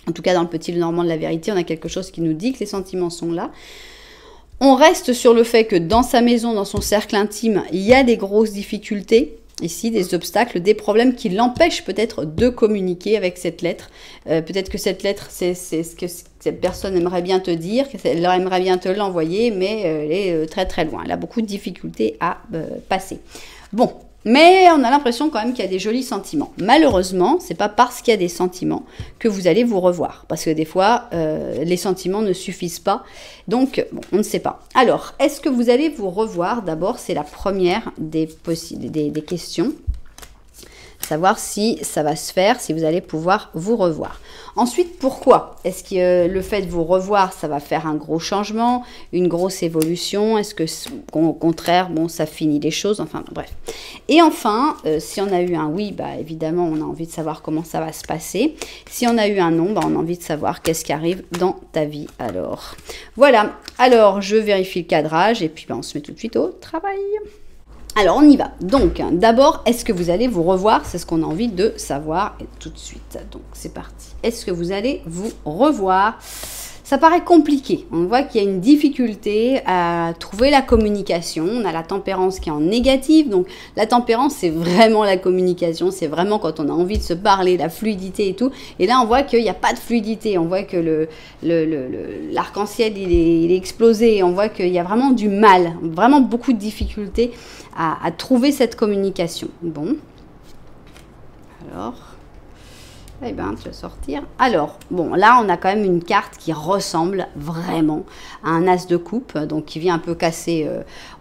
En tout cas, dans le petit Lenormand de la vérité, on a quelque chose qui nous dit que les sentiments sont là. On reste sur le fait que dans sa maison, dans son cercle intime, il y a des grosses difficultés. Ici, des obstacles, des problèmes qui l'empêchent peut-être de communiquer avec cette lettre. Peut-être que cette lettre, c'est ce que cette personne aimerait bien te dire, qu'elle aimerait bien te l'envoyer, mais elle est très très loin. Elle a beaucoup de difficultés à passer. Bon, mais on a l'impression quand même qu'il y a des jolis sentiments. Malheureusement, c'est pas parce qu'il y a des sentiments que vous allez vous revoir. Parce que des fois, les sentiments ne suffisent pas. Donc, bon, on ne sait pas. Alors, est-ce que vous allez vous revoir? D'abord, c'est la première des questions. Savoir si ça va se faire, si vous allez pouvoir vous revoir. Ensuite, pourquoi? Est-ce que le fait de vous revoir, ça va faire un gros changement, une grosse évolution? Est-ce que, au contraire, bon, ça finit les choses? Enfin, bref. Et enfin, si on a eu un oui, bah, évidemment, on a envie de savoir comment ça va se passer. Si on a eu un non, bah, on a envie de savoir qu'est-ce qui arrive dans ta vie alors. Voilà. Alors, je vérifie le cadrage et puis bah, on se met tout de suite au travail. Alors, on y va. Donc, d'abord, est-ce que vous allez vous revoir? C'est ce qu'on a envie de savoir et tout de suite. Donc, c'est parti. Est-ce que vous allez vous revoir? Ça paraît compliqué. On voit qu'il y a une difficulté à trouver la communication. On a la tempérance qui est en négative. Donc, la tempérance, c'est vraiment la communication. C'est vraiment quand on a envie de se parler, la fluidité et tout. Et là, on voit qu'il n'y a pas de fluidité. On voit que l'arc-en-ciel, il est explosé. On voit qu'il y a vraiment du mal, vraiment beaucoup de difficultés à trouver cette communication. Bon. Alors, eh bien, tu vas sortir. Alors, bon, là, on a quand même une carte qui ressemble vraiment à un as de coupe, donc qui vient un peu casser.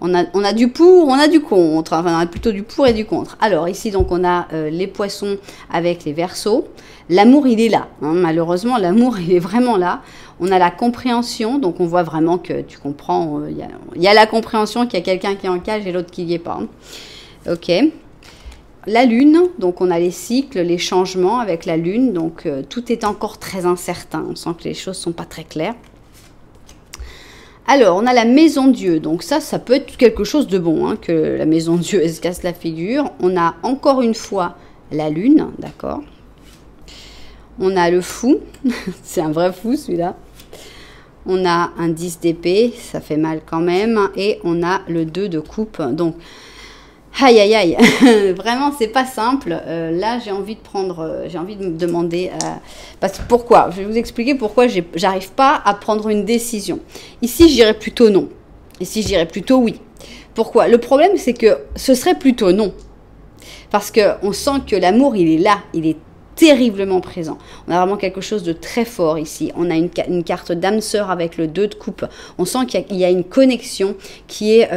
On a du pour, on a du contre. Enfin, on a plutôt du pour et du contre. Alors, ici, donc, on a les poissons avec les verseaux. L'amour, il est là. Hein, malheureusement, l'amour, il est vraiment là. On a la compréhension, donc on voit vraiment que tu comprends. Il y a la compréhension qu'il y a quelqu'un qui est en cage et l'autre qui n'y est pas. Ok. La lune, donc on a les cycles, les changements avec la lune, donc tout est encore très incertain. On sent que les choses ne sont pas très claires. Alors, on a la maison Dieu, donc ça peut être quelque chose de bon, hein, que la maison Dieu, elle se casse la figure. On a encore une fois la lune, d'accord. On a le fou, c'est un vrai fou celui-là. On a un 10 d'épée, ça fait mal quand même. Et on a le 2 de coupe, donc aïe aïe aïe, vraiment c'est pas simple. Là j'ai envie de me demander, parce que pourquoi? Je vais vous expliquer pourquoi j'arrive pas à prendre une décision. Ici je dirais plutôt non, ici je dirais plutôt oui. Pourquoi? Le problème c'est que ce serait plutôt non, parce qu'on sent que l'amour il est là, il est terriblement présent. On a vraiment quelque chose de très fort ici. On a une carte d'âme sœur avec le 2 de coupe. On sent qu'il y a une connexion qui est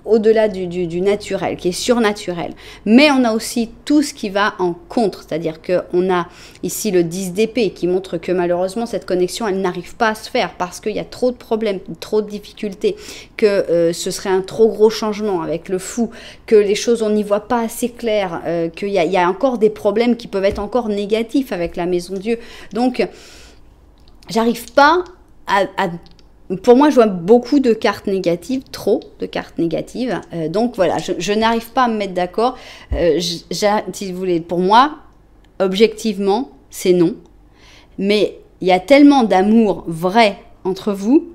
au-delà du naturel, qui est surnaturel. Mais on a aussi tout ce qui va en contre, c'est-à-dire qu'on a ici le 10 d'épée qui montre que malheureusement cette connexion, elle n'arrive pas à se faire parce qu'il y a trop de problèmes, trop de difficultés, que ce serait un trop gros changement avec le fou, que les choses, on n'y voit pas assez clair, qu'il y a encore des problèmes qui peuvent être encore négatifs avec la maison Dieu. Donc, j'arrive pas à pour moi, je vois beaucoup de cartes négatives, trop de cartes négatives. Donc voilà, je n'arrive pas à me mettre d'accord. Si vous voulez, pour moi, objectivement, c'est non. Mais il y a tellement d'amour vrai entre vous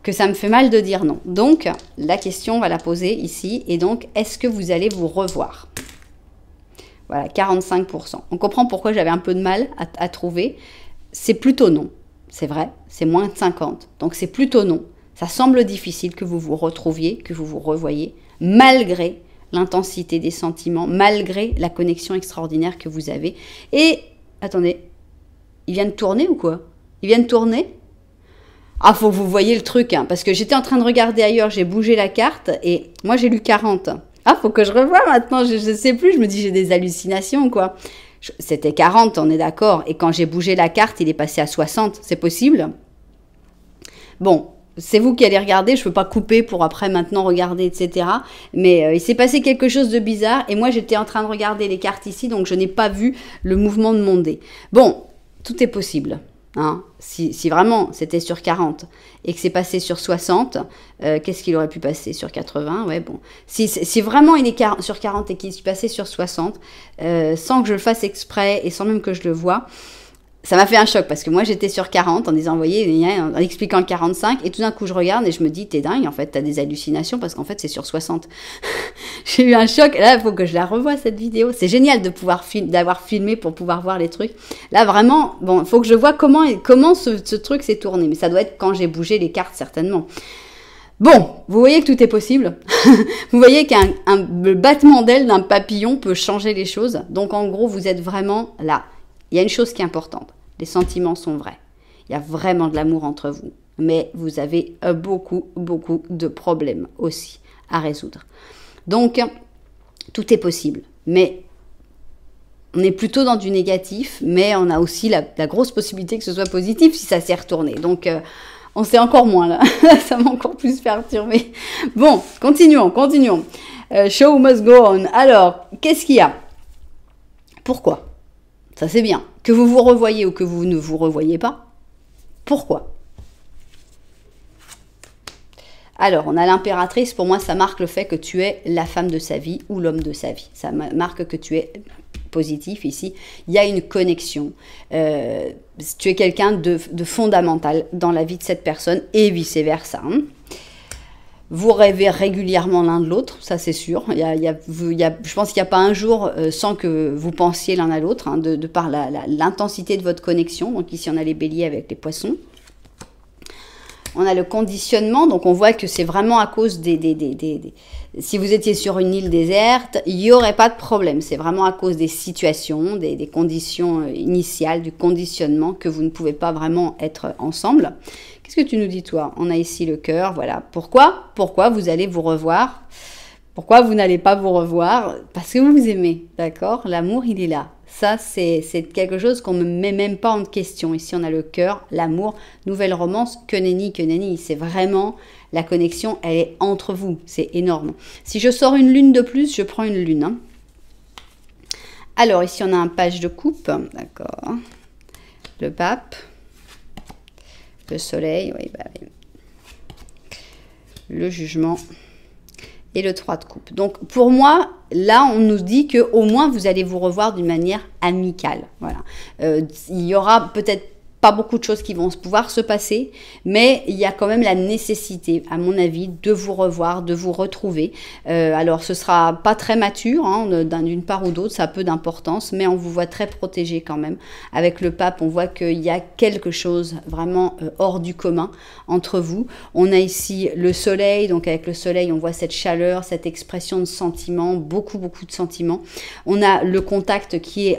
que ça me fait mal de dire non. Donc, la question, on va la poser ici. Et donc, est-ce que vous allez vous revoir? Voilà, 45%. On comprend pourquoi j'avais un peu de mal à trouver. C'est plutôt non. C'est vrai, c'est moins de 50. Donc c'est plutôt non. Ça semble difficile que vous vous retrouviez, que vous vous revoyiez, malgré l'intensité des sentiments, malgré la connexion extraordinaire que vous avez. Et, attendez, il vient de tourner ou quoi? Il vient de tourner? Ah, faut que vous voyez le truc, hein, parce que j'étais en train de regarder ailleurs, j'ai bougé la carte, et moi j'ai lu 40. Ah, faut que je revoie maintenant, je sais plus, je me dis j'ai des hallucinations, quoi. C'était 40, on est d'accord. Et quand j'ai bougé la carte, il est passé à 60. C'est possible? Bon, c'est vous qui allez regarder. Je ne peux pas couper pour après maintenant regarder, etc. Mais il s'est passé quelque chose de bizarre. Et moi, j'étais en train de regarder les cartes ici. Donc, je n'ai pas vu le mouvement de mon dé. Bon, tout est possible. Hein. Si vraiment c'était sur 40 et que c'est passé sur 60, qu'est-ce qu'il aurait pu passer sur 80? Ouais, bon. Si vraiment il est sur 40 et qu'il est passé sur 60, sans que je le fasse exprès et sans même que je le vois, ça m'a fait un choc parce que moi j'étais sur 40 en disant, vous voyez, en expliquant le 45 et tout d'un coup je regarde et je me dis, t'es dingue, en fait, t'as des hallucinations parce qu'en fait c'est sur 60. J'ai eu un choc, là il faut que je la revoie cette vidéo. C'est génial de pouvoir d'avoir filmé pour pouvoir voir les trucs. Là vraiment, bon, il faut que je vois comment ce truc s'est tourné, mais ça doit être quand j'ai bougé les cartes certainement. Bon, vous voyez que tout est possible. Vous voyez qu'un battement d'aile d'un papillon peut changer les choses. Donc en gros, vous êtes vraiment là. Il y a une chose qui est importante. Les sentiments sont vrais. Il y a vraiment de l'amour entre vous. Mais vous avez beaucoup, beaucoup de problèmes aussi à résoudre. Donc, tout est possible. Mais on est plutôt dans du négatif, mais on a aussi la grosse possibilité que ce soit positif si ça s'est retourné. Donc, on sait encore moins là. Ça m'a encore plus perturbé. Bon, continuons. Show must go on. Alors, qu'est-ce qu'il y a? Pourquoi? Ça c'est bien. Que vous vous revoyez ou que vous ne vous revoyez pas. Pourquoi? Alors, on a l'impératrice. Pour moi, ça marque le fait que tu es la femme de sa vie ou l'homme de sa vie. Ça marque que tu es positif ici. Il y a une connexion. Tu es quelqu'un de fondamental dans la vie de cette personne et vice-versa. Hein. Vous rêvez régulièrement l'un de l'autre, ça c'est sûr. Je pense qu'il n'y a pas un jour sans que vous pensiez l'un à l'autre, hein, de par l'intensité de votre connexion. Donc ici on a les béliers avec les poissons. On a le conditionnement, donc on voit que c'est vraiment à cause si vous étiez sur une île déserte, il n'y aurait pas de problème. C'est vraiment à cause des situations, des conditions initiales, du conditionnement que vous ne pouvez pas vraiment être ensemble. Qu'est-ce que tu nous dis, toi? On a ici le cœur, voilà. Pourquoi vous allez vous revoir? Pourquoi vous n'allez pas vous revoir? Parce que vous vous aimez, d'accord? L'amour, il est là. Ça, c'est quelque chose qu'on ne met même pas en question. Ici, on a le cœur, l'amour, nouvelle romance, que nenni. C'est vraiment, la connexion, elle est entre vous. C'est énorme. Si je sors une lune de plus, je prends une lune. Hein. Alors, ici, on a un page de coupe, d'accord. Le pape. Le soleil, oui, oui. Le jugement. Et le 3 de coupe. Donc, pour moi, là, on nous dit qu'au moins, vous allez vous revoir d'une manière amicale. Voilà. Il y aura peut-être pas beaucoup de choses qui vont pouvoir se passer, mais il y a quand même la nécessité, à mon avis, de vous revoir, de vous retrouver. Alors, ce sera pas très mature, hein, d'une part ou d'autre, ça a peu d'importance, mais on vous voit très protégé quand même. Avec le pape, on voit qu'il y a quelque chose vraiment hors du commun entre vous. On a ici le soleil, donc avec le soleil, on voit cette chaleur, cette expression de sentiments, beaucoup de sentiments. On a le contact qui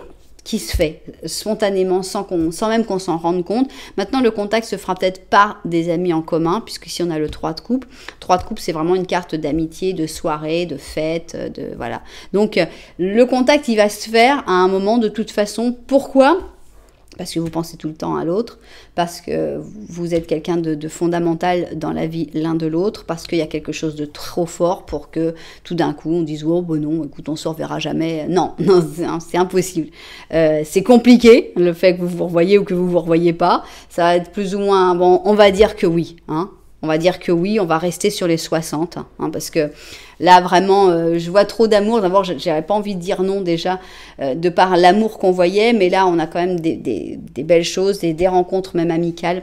se fait spontanément sans même qu'on s'en rende compte. Maintenant, le contact se fera peut-être par des amis en commun, puisque ici on a le 3 de coupe. 3 de coupe, c'est vraiment une carte d'amitié, de soirée, de fête, voilà. Donc, le contact, il va se faire à un moment de toute façon. Pourquoi ? Parce que vous pensez tout le temps à l'autre, parce que vous êtes quelqu'un de fondamental dans la vie l'un de l'autre, parce qu'il y a quelque chose de trop fort pour que tout d'un coup on dise « Oh bon non, écoute, on se reverra jamais ». Non, c'est impossible. C'est compliqué, le fait que vous vous revoyez ou que vous vous revoyez pas. Ça va être plus ou moins, bon, on va dire que oui, hein. On va dire que oui, on va rester sur les 60, hein, parce que là, vraiment, je vois trop d'amour. D'abord, j'avais pas envie de dire non déjà, de par l'amour qu'on voyait, mais là, on a quand même des belles choses, des rencontres même amicales.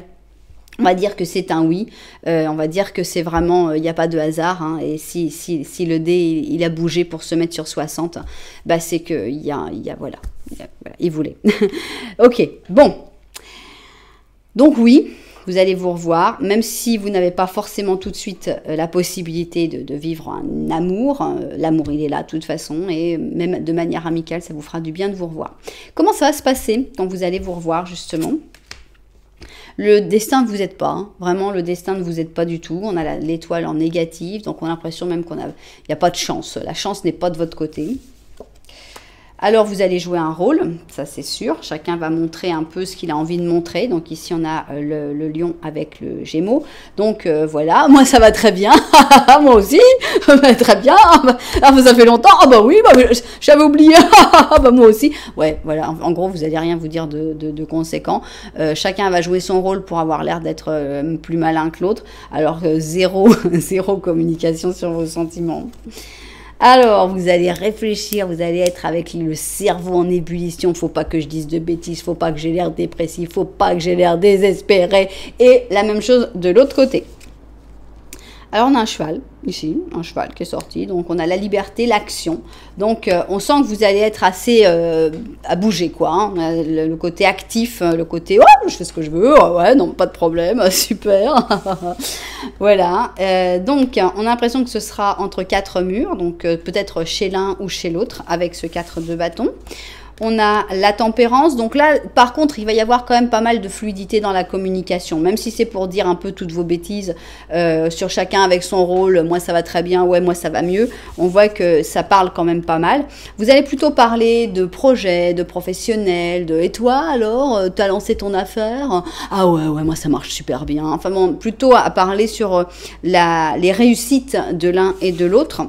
On va dire que c'est un oui, on va dire que c'est vraiment, il n'y a pas de hasard, hein, et si le dé, il a bougé pour se mettre sur 60, bah c'est qu'il y a, voilà, il voulait. Ok, bon. Donc oui. Vous allez vous revoir, même si vous n'avez pas forcément tout de suite la possibilité de vivre un amour. L'amour, il est là de toute façon, et même de manière amicale, ça vous fera du bien de vous revoir. Comment ça va se passer quand vous allez vous revoir, justement? Le destin ne vous aide pas, hein. Vraiment, le destin ne vous aide pas du tout. On a l'étoile en négatif, donc on a l'impression même qu'il n'y a pas de chance. La chance n'est pas de votre côté. Alors, vous allez jouer un rôle, ça c'est sûr. Chacun va montrer un peu ce qu'il a envie de montrer. Donc ici, on a le lion avec le gémeau. Donc voilà, moi ça va très bien. Moi aussi, très bien. Ah, ça fait longtemps. Ah bah oui, j'avais oublié. Bah moi aussi. Ouais, voilà, en gros, vous n'allez rien vous dire de conséquent. Chacun va jouer son rôle pour avoir l'air d'être plus malin que l'autre. Alors zéro communication sur vos sentiments. Alors, vous allez réfléchir, vous allez être avec le cerveau en ébullition. Faut pas que je dise de bêtises, faut pas que j'ai l'air dépressif, faut pas que j'ai l'air désespéré. Et la même chose de l'autre côté. Alors, on a un cheval, ici, un cheval qui est sorti. Donc, on a la liberté, l'action. Donc, on sent que vous allez être assez à bouger, quoi. Hein. Le côté actif, le côté « Oh, je fais ce que je veux. Oh, ouais, non, pas de problème. Super. » Voilà. Donc, on a l'impression que ce sera entre 4 murs. Donc, peut-être chez l'un ou chez l'autre avec ce 4 de bâton. On a la tempérance. Donc là, par contre, il va y avoir quand même pas mal de fluidité dans la communication. Même si c'est pour dire un peu toutes vos bêtises sur chacun avec son rôle. Moi, ça va très bien. Ouais, moi, ça va mieux. On voit que ça parle quand même pas mal. Vous allez plutôt parler de projets, de professionnels, de « Et toi, alors, t'as lancé ton affaire ?»« Ah ouais, moi, ça marche super bien. » Enfin bon, plutôt à parler sur les réussites de l'un et de l'autre.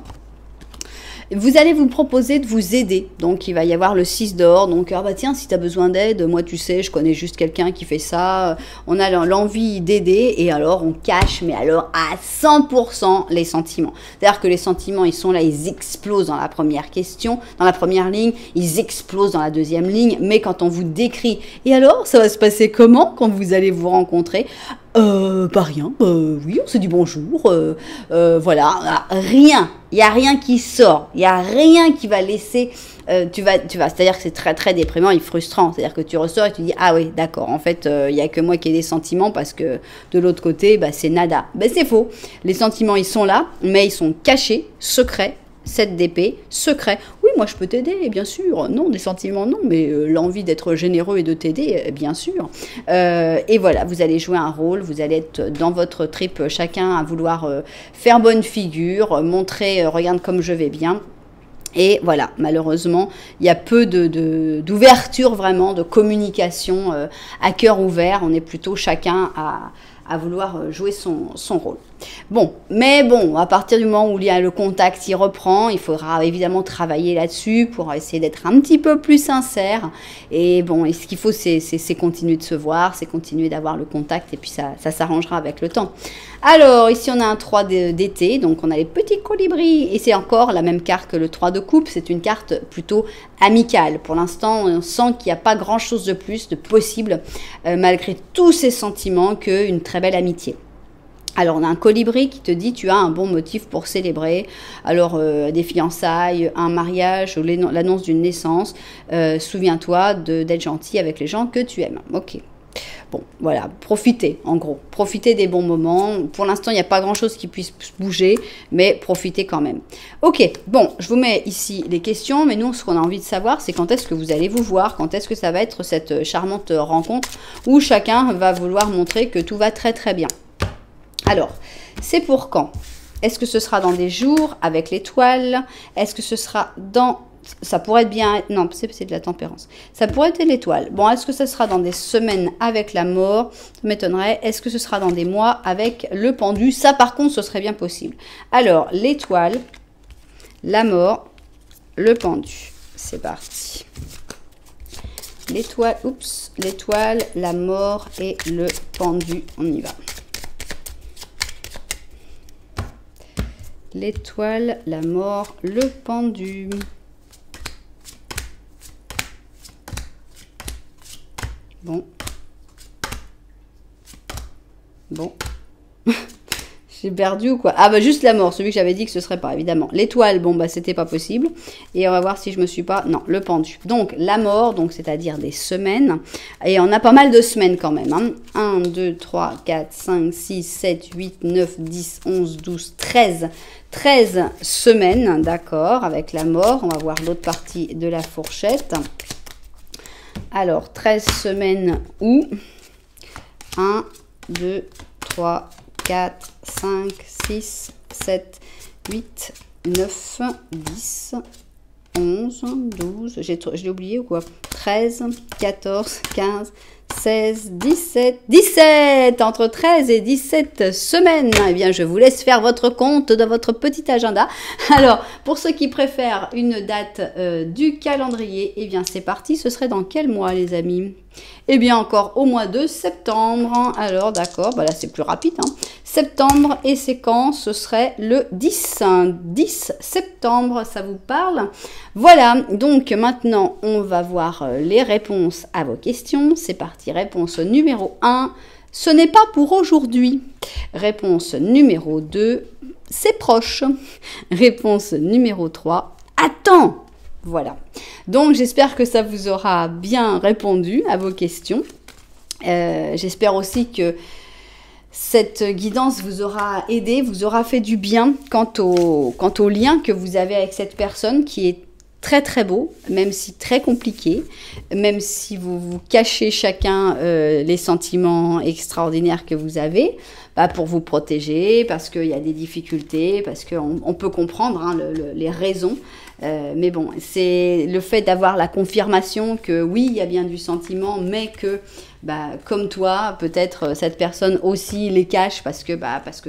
Vous allez vous proposer de vous aider. Donc, il va y avoir le 6 d'or. Donc, ah bah tiens, si tu as besoin d'aide, moi, tu sais, je connais juste quelqu'un qui fait ça. On a l'envie d'aider et alors, on cache, mais alors à 100% les sentiments. C'est-à-dire que les sentiments, ils sont là, ils explosent dans la première question, dans la première ligne, ils explosent dans la deuxième ligne. Mais quand on vous décrit, et alors, ça va se passer comment quand vous allez vous rencontrer ? Pas rien, oui, on s'est dit bonjour, voilà, rien, il n'y a rien qui sort, il n'y a rien qui va laisser, c'est-à-dire que c'est très très déprimant et frustrant, c'est-à-dire que tu ressors et tu dis, ah oui, d'accord, en fait, il n'y a que moi qui ai des sentiments parce que de l'autre côté, bah, c'est nada. Ben c'est faux, les sentiments, ils sont là, mais ils sont cachés, secrets, 7 d'épée, secret. Oui, moi je peux t'aider, bien sûr. Non, des sentiments, non, mais l'envie d'être généreux et de t'aider, bien sûr. Et voilà, vous allez jouer un rôle, vous allez être dans votre trip, chacun à vouloir faire bonne figure, montrer, regarde comme je vais bien. Et voilà, malheureusement, il y a peu d'ouverture vraiment, de communication à cœur ouvert. On est plutôt chacun à vouloir jouer son rôle. Bon, mais bon, à partir du moment où il y a le contact, il reprend, il faudra évidemment travailler là-dessus pour essayer d'être un petit peu plus sincère. Et bon, et ce qu'il faut, c'est continuer de se voir, c'est continuer d'avoir le contact, et puis ça s'arrangera avec le temps. Alors, ici, on a un 3 d'été, donc on a les petits colibris, et c'est encore la même carte que le 3 de coupe, c'est une carte plutôt amicale. Pour l'instant, on sent qu'il n'y a pas grand-chose de plus de possible, malgré tous ces sentiments, qu'une très belle amitié. Alors, on a un colibri qui te dit tu as un bon motif pour célébrer. Alors, des fiançailles, un mariage, l'annonce d'une naissance. Souviens-toi d'être gentil avec les gens que tu aimes. Ok. Bon, voilà, profitez, en gros. Profitez des bons moments. Pour l'instant, il n'y a pas grand-chose qui puisse bouger, mais profitez quand même. Ok, bon, je vous mets ici les questions, mais nous, ce qu'on a envie de savoir, c'est quand est-ce que vous allez vous voir, quand est-ce que ça va être cette charmante rencontre où chacun va vouloir montrer que tout va très très bien. Alors, c'est pour quand? Est-ce que ce sera dans des jours avec l'étoile? Est-ce que ce sera dans... Ça pourrait être bien... Non, c'est de la tempérance. Ça pourrait être l'étoile. Bon, est-ce que ce sera dans des semaines avec la mort? Ça m'étonnerait. Est-ce que ce sera dans des mois avec le pendu? Ça, par contre, ce serait bien possible. Alors, l'étoile, la mort, le pendu. C'est parti. L'étoile, oups, l'étoile, la mort et le pendu. On y va. L'étoile, la mort, le pendu. Bon. Bon. J'ai perdu ou quoi? Ah bah juste la mort, celui que j'avais dit que ce serait pas, évidemment. L'étoile, bon bah c'était pas possible. Et on va voir si je me suis pas... Non, le pendu. Donc la mort, donc c'est-à-dire des semaines. Et on a pas mal de semaines quand même. Hein. 1, 2, 3, 4, 5, 6, 7, 8, 9, 10, 11, 12, 13. 13 semaines, d'accord, avec la mort. On va voir l'autre partie de la fourchette. Alors, 13 semaines où 1, 2, 3, 4, 5, 6, 7, 8, 9, 10, 11, 12, je l'ai oublié ou quoi? 13, 14, 15, 16, 17, 17, entre 13 et 17 semaines. Eh bien, je vous laisse faire votre compte dans votre petit agenda. Alors, pour ceux qui préfèrent une date du calendrier, eh bien, c'est parti. Ce serait dans quel mois, les amis? Eh bien, encore au mois de septembre. Alors, d'accord, bah là, c'est plus rapide. Hein. Septembre et c'est quand? Ce serait le 10. 10 septembre, ça vous parle? Voilà, donc maintenant, on va voir les réponses à vos questions. C'est parti, réponse numéro 1. Ce n'est pas pour aujourd'hui. Réponse numéro 2. C'est proche. Réponse numéro 3. Attends! Voilà. Donc, j'espère que ça vous aura bien répondu à vos questions. J'espère aussi que cette guidance vous aura aidé, vous aura fait du bien quant au lien que vous avez avec cette personne qui est très très beau, même si très compliqué, même si vous vous cachez chacun les sentiments extraordinaires que vous avez, bah pour vous protéger, parce qu'il y a des difficultés, parce qu'on peut comprendre hein, les raisons. Mais bon, c'est le fait d'avoir la confirmation que oui, il y a bien du sentiment, mais que bah, comme toi, peut-être cette personne aussi les cache parce que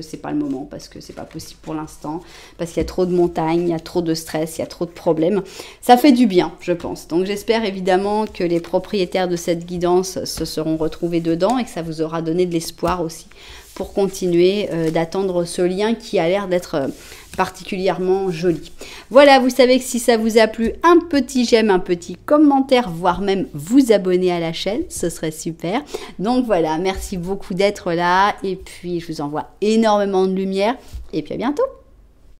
c'est pas le moment, parce que c'est pas possible pour l'instant, parce qu'il y a trop de montagnes, il y a trop de stress, il y a trop de problèmes. Ça fait du bien, je pense. Donc j'espère évidemment que les propriétaires de cette guidance se seront retrouvés dedans et que ça vous aura donné de l'espoir aussi pour continuer d'attendre ce lien qui a l'air d'être particulièrement joli. Voilà, vous savez que si ça vous a plu, un petit j'aime, un petit commentaire, voire même vous abonner à la chaîne, ce serait super. Donc voilà, merci beaucoup d'être là et puis je vous envoie énormément de lumière et puis à bientôt.